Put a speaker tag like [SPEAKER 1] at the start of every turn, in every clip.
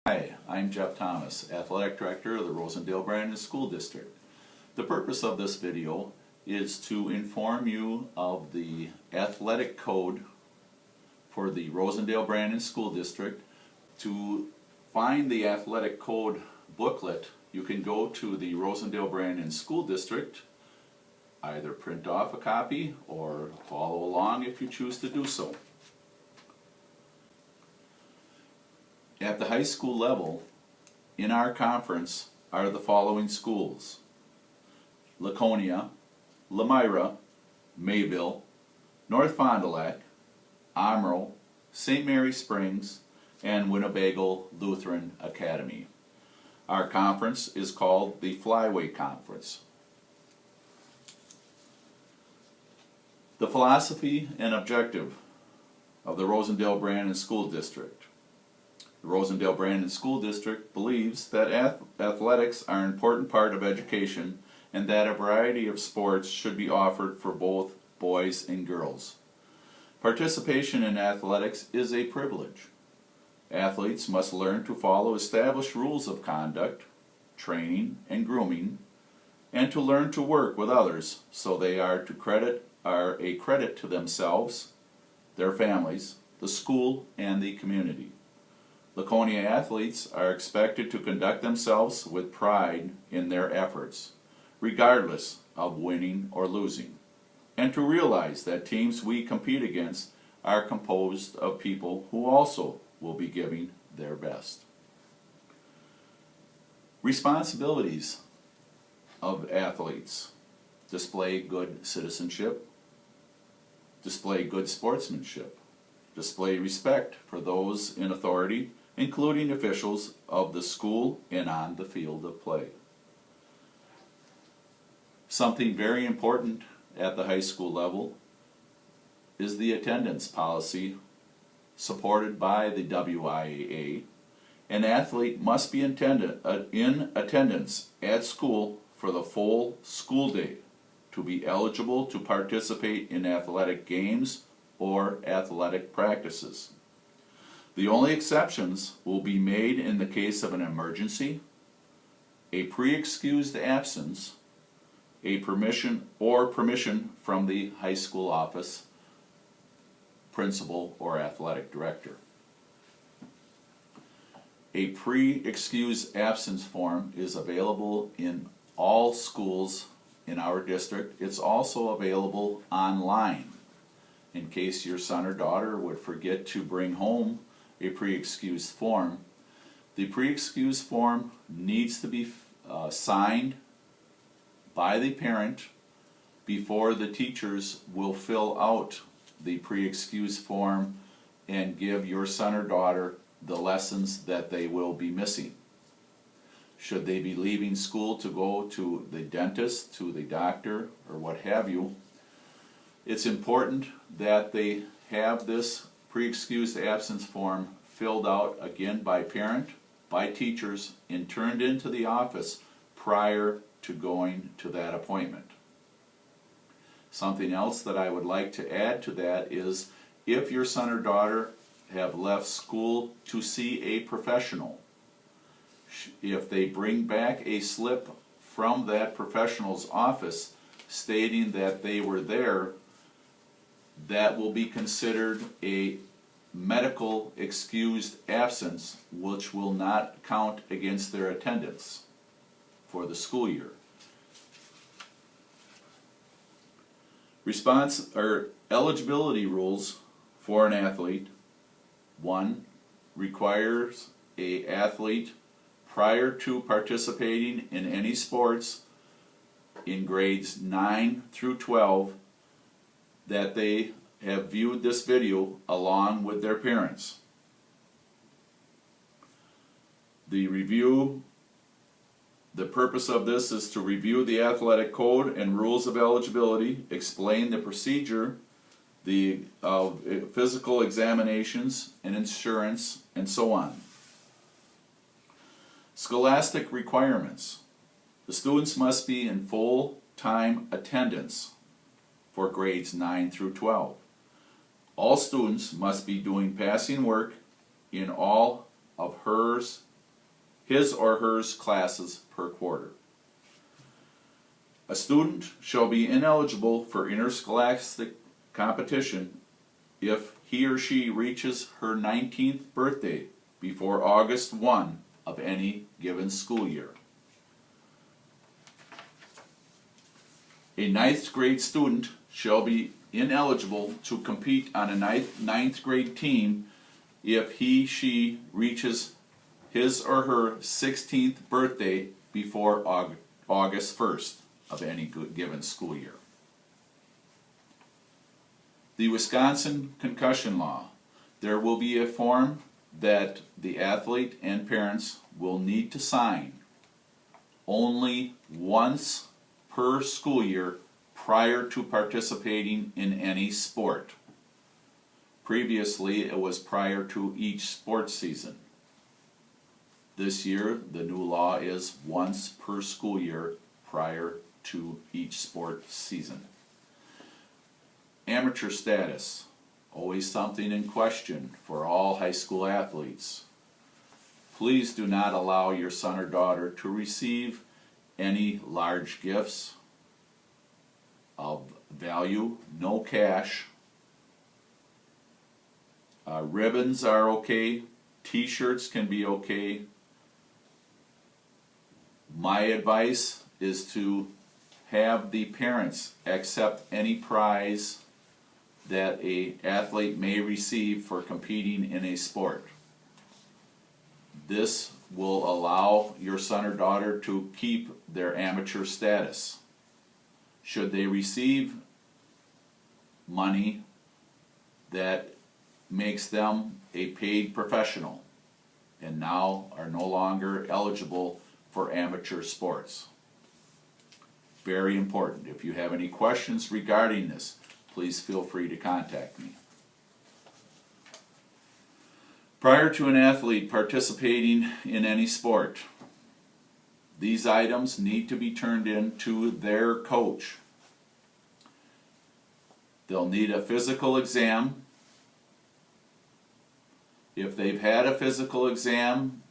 [SPEAKER 1] Hi, I'm Jeff Thomas, Athletic Director of the Rosendale-Brandon School District. The purpose of this video is to inform you of the athletic code for the Rosendale-Brandon School District. To find the athletic code booklet, you can go to the Rosendale-Brandon School District, either print off a copy or follow along if you choose to do so. At the high school level, in our conference are the following schools: Laconia, Lemira, Mayville, North Fond du Lac, Omro, St. Mary Springs, and Winnebago Lutheran Academy. Our conference is called the Flyway Conference. The philosophy and objective of the Rosendale-Brandon School District. The Rosendale-Brandon School District believes that athletics are an important part of education and that a variety of sports should be offered for both boys and girls. Participation in athletics is a privilege. Athletes must learn to follow established rules of conduct, training, and grooming, and to learn to work with others so they are a credit to themselves, their families, the school, and the community. Laconia athletes are expected to conduct themselves with pride in their efforts, regardless of winning or losing, and to realize that teams we compete against are composed of people who also will be giving their best. Responsibilities of athletes: display good citizenship, display good sportsmanship, display respect for those in authority, including officials of the school and on the field of play. Something very important at the high school level is the attendance policy supported by the WIAA. An athlete must be in attendance at school for the full school day to be eligible to participate in athletic games or athletic practices. The only exceptions will be made in the case of an emergency, a pre-excused absence, a permission from the high school office, principal, or athletic director. A pre-excused absence form is available in all schools in our district. It's also available online in case your son or daughter would forget to bring home a pre-excused form. The pre-excused form needs to be signed by the parent before the teachers will fill out the pre-excused form and give your son or daughter the lessons that they will be missing. Should they be leaving school to go to the dentist, to the doctor, or what have you, it's important that they have this pre-excused absence form filled out again by parent, by teachers, and turned into the office prior to going to that appointment. Something else that I would like to add to that is, if your son or daughter have left school to see a professional, if they bring back a slip from that professional's office stating that they were there, that will be considered a medical excused absence, which will not count against their attendance for the school year. Eligibility rules for an athlete. 1. Requires an athlete prior to participating in any sports in grades 9 through 12 that they have viewed this video along with their parents. The purpose of this is to review the athletic code and rules of eligibility, explain the procedure, the physical examinations and insurance, and so on. Scholastic requirements. The students must be in full-time attendance for grades 9 through 12. All students must be doing passing work in all of hers his or hers classes per quarter. A student shall be ineligible for interscholastic competition if he or she reaches her 19th birthday before August 1 of any given school year. A ninth grade student shall be ineligible to compete on a ninth grade team if she reaches his or her 16th birthday before August 1st of any given school year. The Wisconsin concussion law. There will be a form that the athlete and parents will need to sign only once per school year prior to participating in any sport. Previously, it was prior to each sports season. This year, the new law is once per school year prior to each sport season. Amateur status, always something in question for all high school athletes. Please do not allow your son or daughter to receive any large gifts of value, no cash. Ribbons are okay, t-shirts can be okay. My advice is to have the parents accept any prize that an athlete may receive for competing in a sport. This will allow your son or daughter to keep their amateur status. Should they receive money that makes them a paid professional and now are no longer eligible for amateur sports. Very important. If you have any questions regarding this, please feel free to contact me. Prior to an athlete participating in any sport, these items need to be turned in to their coach. They'll need a physical exam. If they've had a physical exam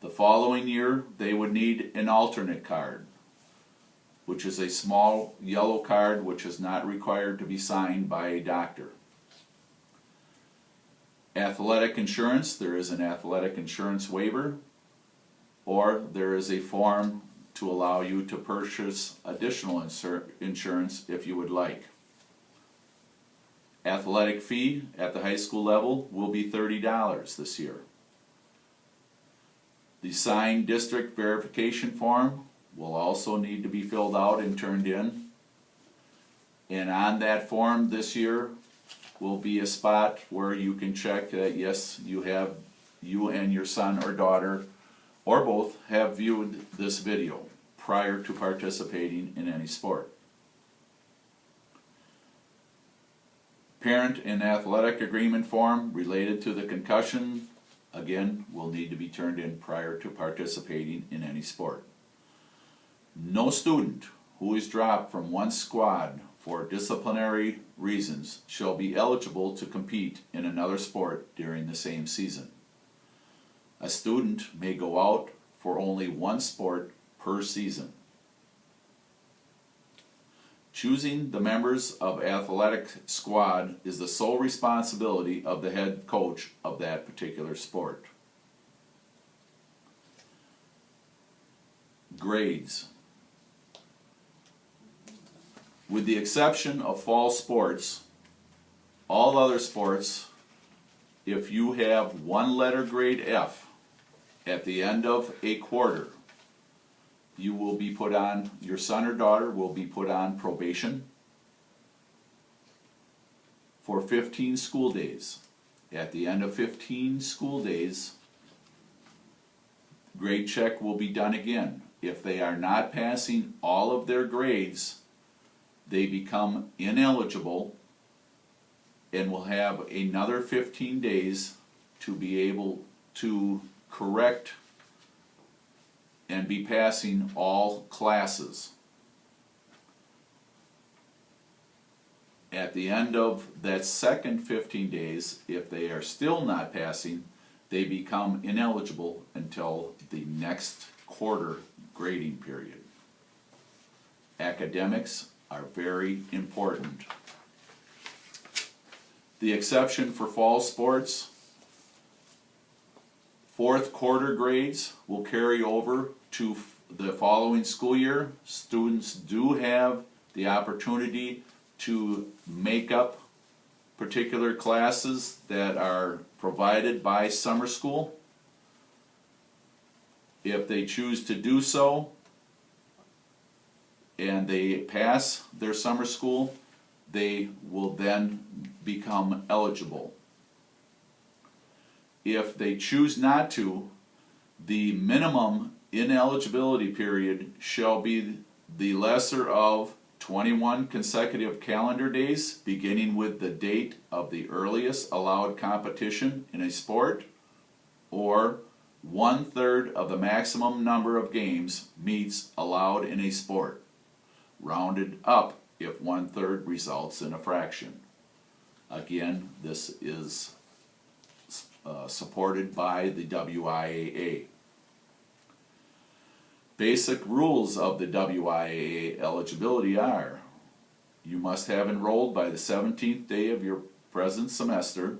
[SPEAKER 1] the following year, they would need an alternate card, which is a small yellow card which is not required to be signed by a doctor. Athletic insurance, there is an athletic insurance waiver, or there is a form to allow you to purchase additional insurance if you would like. Athletic fee at the high school level will be $30 this year. The signed district verification form will also need to be filled out and turned in. And on that form this year will be a spot where you can check that yes, you and your son or daughter or both have viewed this video prior to participating in any sport. Parent and athletic agreement form related to the concussion, again, will need to be turned in prior to participating in any sport. No student who is dropped from one squad for disciplinary reasons shall be eligible to compete in another sport during the same season. A student may go out for only one sport per season. Choosing the members of athletic squad is the sole responsibility of the head coach of that particular sport. Grades. With the exception of fall sports, all other sports, if you have one letter grade F at the end of a quarter, you will be put on, your son or daughter will be put on probation for 15 school days. At the end of 15 school days, grade check will be done again. If they are not passing all of their grades, they become ineligible and will have another 15 days to be able to correct and be passing all classes. At the end of that second 15 days, if they are still not passing, they become ineligible and until the next quarter grading period. Academics are very important. The exception for fall sports, fourth quarter grades will carry over to the following school year. Students do have the opportunity to make up particular classes that are provided by summer school. If they choose to do so and they pass their summer school, they will then become eligible. If they choose not to, the minimum ineligibility period shall be the lesser of 21 consecutive calendar days, beginning with the date of the earliest allowed competition in a sport, or 1/3 of the maximum number of games meets allowed in a sport, rounded up if 1/3 results in a fraction. Again, this is supported by the WIAA. Basic rules of the WIAA eligibility are: you must have enrolled by the 17th day of your present semester.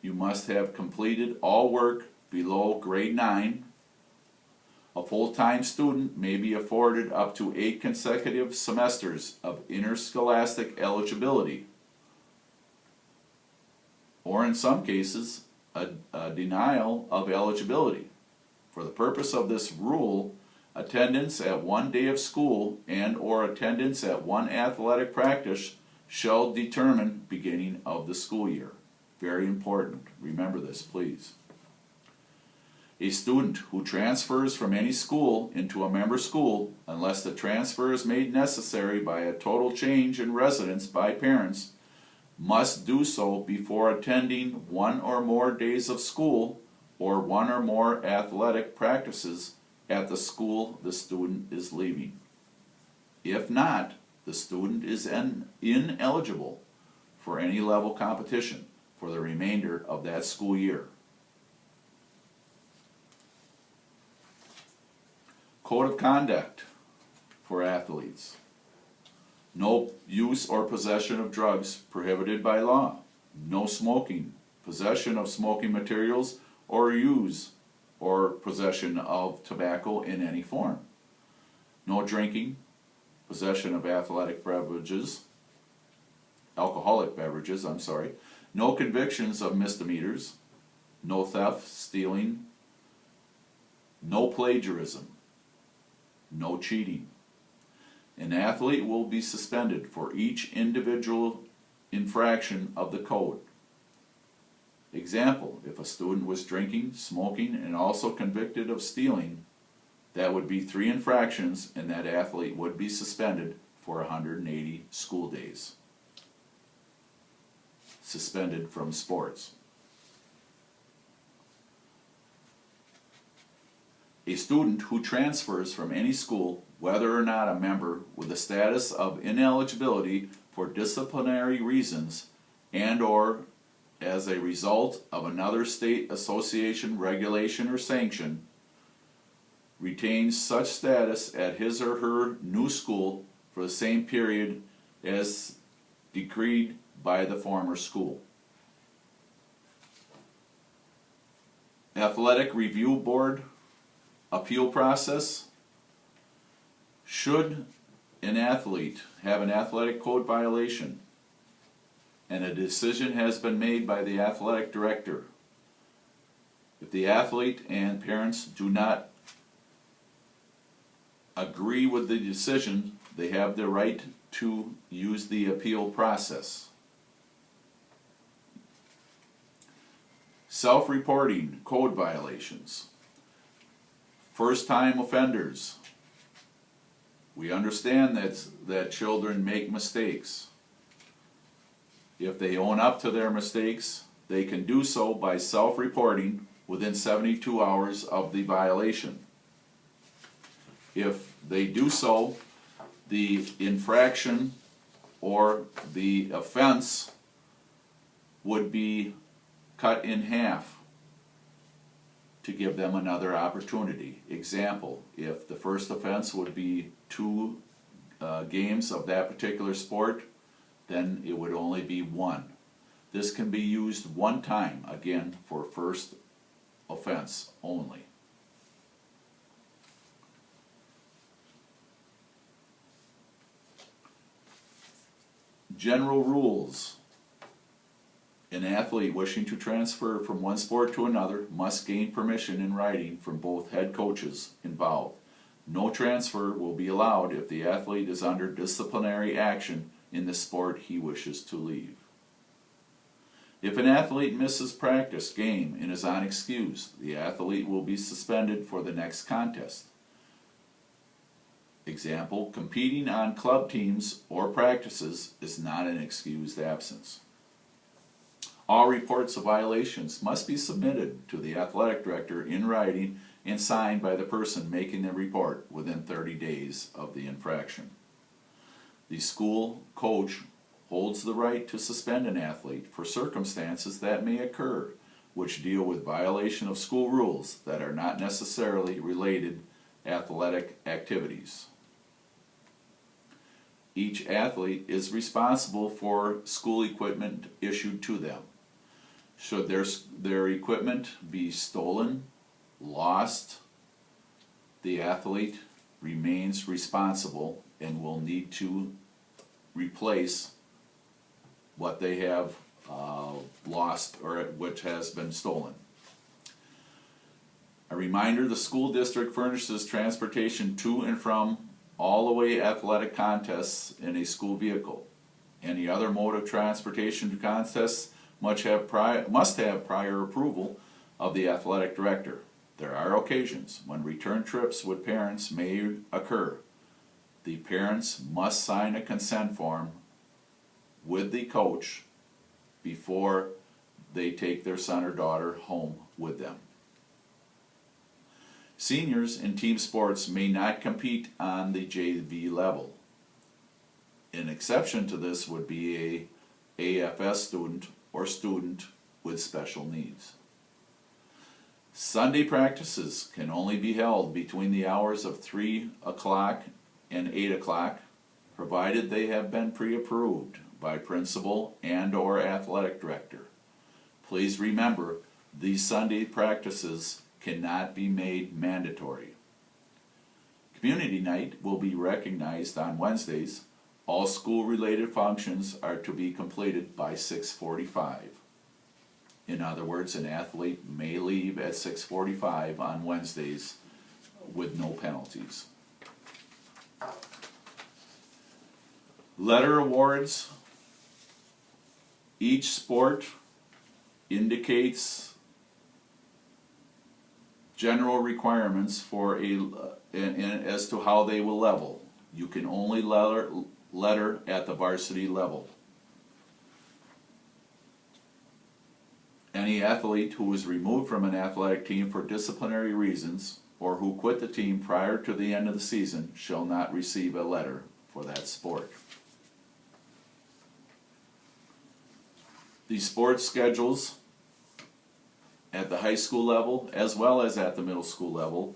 [SPEAKER 1] You must have completed all work below grade 9. A full-time student may be afforded up to 8 consecutive semesters of interscholastic eligibility, or in some cases, a denial of eligibility. For the purpose of this rule, attendance at one day of school and or attendance at one athletic practice shall determine beginning of the school year. Very important. Remember this, please. A student who transfers from any school into a member school, unless the transfer is made necessary by a total change in residence by parents, must do so before attending one or more days of school or one or more athletic practices at the school the student is leaving. If not, the student is ineligible for any level competition for the remainder of that school year. Code of conduct for athletes. No use or possession of drugs prohibited by law. No smoking, possession of smoking materials, or use or possession of tobacco in any form. No drinking, possession of alcoholic beverages, no convictions of misdemeanors, no theft, stealing, no plagiarism, no cheating. An athlete will be suspended for each individual infraction of the code. Example, if a student was drinking, smoking, and also convicted of stealing, that would be 3 infractions, and that athlete would be suspended for 180 school days. Suspended from sports. A student who transfers from any school, whether or not a member, with the status of ineligibility for disciplinary reasons and or as a result of another state association regulation or sanction, retains such status at his or her new school for the same period as decreed by the former school. Athletic Review Board appeal process. Should an athlete have an athletic code violation and a decision has been made by the athletic director, if the athlete and parents do not agree with the decision, they have the right to use the appeal process. Self-reporting code violations. First-time offenders. We understand that children make mistakes. If they own up to their mistakes, they can do so by self-reporting within 72 hours of the violation. If they do so, the infraction or the offense would be cut in half to give them another opportunity. Example, if the first offense would be 2 games of that particular sport, then it would only be 1. This can be used one time, again, for first offense only. General rules. An athlete wishing to transfer from one sport to another must gain permission in writing from both head coaches involved. No transfer will be allowed if the athlete is under disciplinary action in the sport he wishes to leave. If an athlete misses practice, game, and is unexcused, the athlete will be suspended for the next contest. Example, competing on club teams or practices is not an excused absence. All reports of violations must be submitted to the athletic director in writing and signed by the person making the report within 30 days of the infraction. The school coach holds the right to suspend an athlete for circumstances that may occur, which deal with violation of school rules that are not necessarily related athletic activities. Each athlete is responsible for school equipment issued to them. Should their equipment be stolen, lost, the athlete remains responsible and will need to replace what they have lost or which has been stolen. A reminder, the school district furnishes transportation to and from all the way athletic contests in a school vehicle. Any other mode of transportation to contests must have prior approval of the athletic director. There are occasions when return trips with parents may occur. The parents must sign a consent form with the coach before they take their son or daughter home with them. Seniors in team sports may not compete on the JV level. An exception to this would be a AFS student or student with special needs. Sunday practices can only be held between the hours of 3 o'clock and 8 o'clock, provided they have been pre-approved by principal and/or athletic director. Please remember, these Sunday practices cannot be made mandatory. Community night will be recognized on Wednesdays. All school-related functions are to be completed by 6:45. In other words, an athlete may leave at 6:45 on Wednesdays with no penalties. Letter awards. Each sport indicates general requirements for as to how they will level. You can only letter at the varsity level. Any athlete who is removed from an athletic team for disciplinary reasons or who quit the team prior to the end of the season shall not receive a letter for that sport. The sports schedules at the high school level as well as at the middle school level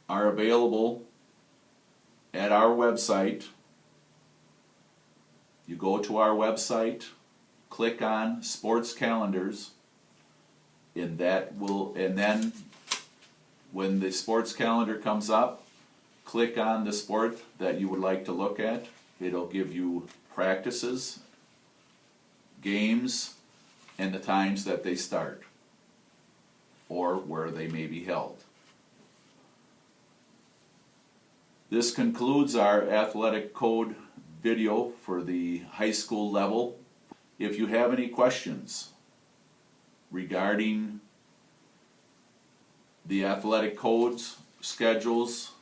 [SPEAKER 1] are available at our website. You go to our website, click on sports calendars, and then when the sports calendar comes up, click on the sport that you would like to look at. It'll give you practices, games, and the times that they start or where they may be held. This concludes our athletic code video for the high school level. If you have any questions regarding the athletic codes, schedules,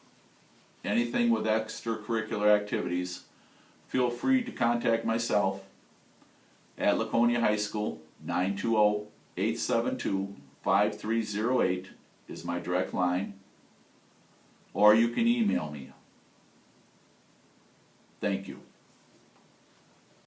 [SPEAKER 1] anything with extracurricular activities, feel free to contact myself at Laconia High School. 920-872-5308 is my direct line, or you can email me. Thank you.